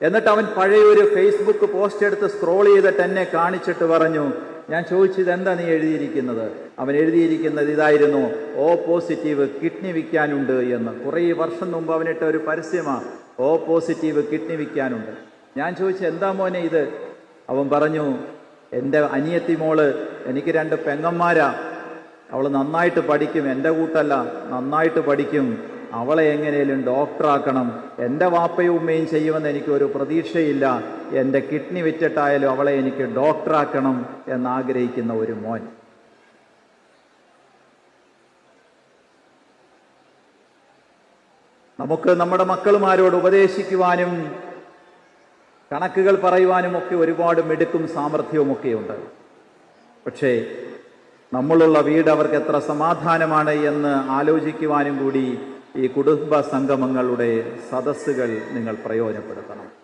എന്നിട്ട് അവൻ പഴയ ഒരു ഫേസ്ബുക്ക് പോസ്റ്റ് എടുത്ത് സ്ക്രോൾ ചെയ്തിട്ട് എന്നെ കാണിച്ചിട്ട് പറഞ്ഞു, ഞാൻ ചോദിച്ചത് എന്താ നീ എഴുതിയിരിക്കുന്നത്? അവൻ എഴുതിയിരിക്കുന്നത് ഇതായിരുന്നു, ഓ പോസിറ്റീവ് കിഡ്നി വിൽക്കാനുണ്ട് എന്ന്. കുറേ വർഷം മുമ്പ് അവനിട്ട ഒരു പരസ്യമാണ്, ഓ പോസിറ്റീവ് കിഡ്നി വിൽക്കാനുണ്ട്. ഞാൻ ചോദിച്ചു, എന്താ മോനെ ഇത്? അവൻ പറഞ്ഞു, എൻ്റെ അനിയത്തി മോള്, എനിക്ക് 2 പെങ്ങന്മാരാ, അവൾ നന്നായിട്ട് പഠിക്കും, എൻ്റെ കൂട്ടല്ല, നന്നായിട്ട് പഠിക്കും, അവളെ എങ്ങനെയും ഡോക്ടറാക്കണം. എൻ്റെ വാപ്പയും ഉമ്മയും ചെയ്യുമെന്ന് എനിക്കൊരു പ്രതീക്ഷയില്ല, എൻ്റെ കിഡ്നി വിറ്റിട്ടായാലും അവളെ എനിക്ക് ഡോക്ടറാക്കണം എന്നാഗ്രഹിക്കുന്ന ഒരു മോൻ. നമുക്ക് നമ്മുടെ മക്കളുമാരോട് ഉപദേശിക്കുവാനും കണക്കുകൾ പറയുവാനും ഒക്കെ ഒരുപാട് മിടുക്കും സാമർഥ്യവുമൊക്കെയുണ്ട്. പക്ഷേ നമ്മളുള്ള വീട് അവർക്ക് എത്ര സമാധാനമാണ് എന്ന് ആലോചിക്കുവാനും കൂടി ഈ കുടുംബ സംഗമങ്ങളുടെ സദസ്സുകൾ നിങ്ങൾ പ്രയോജനപ്പെടുത്തണം.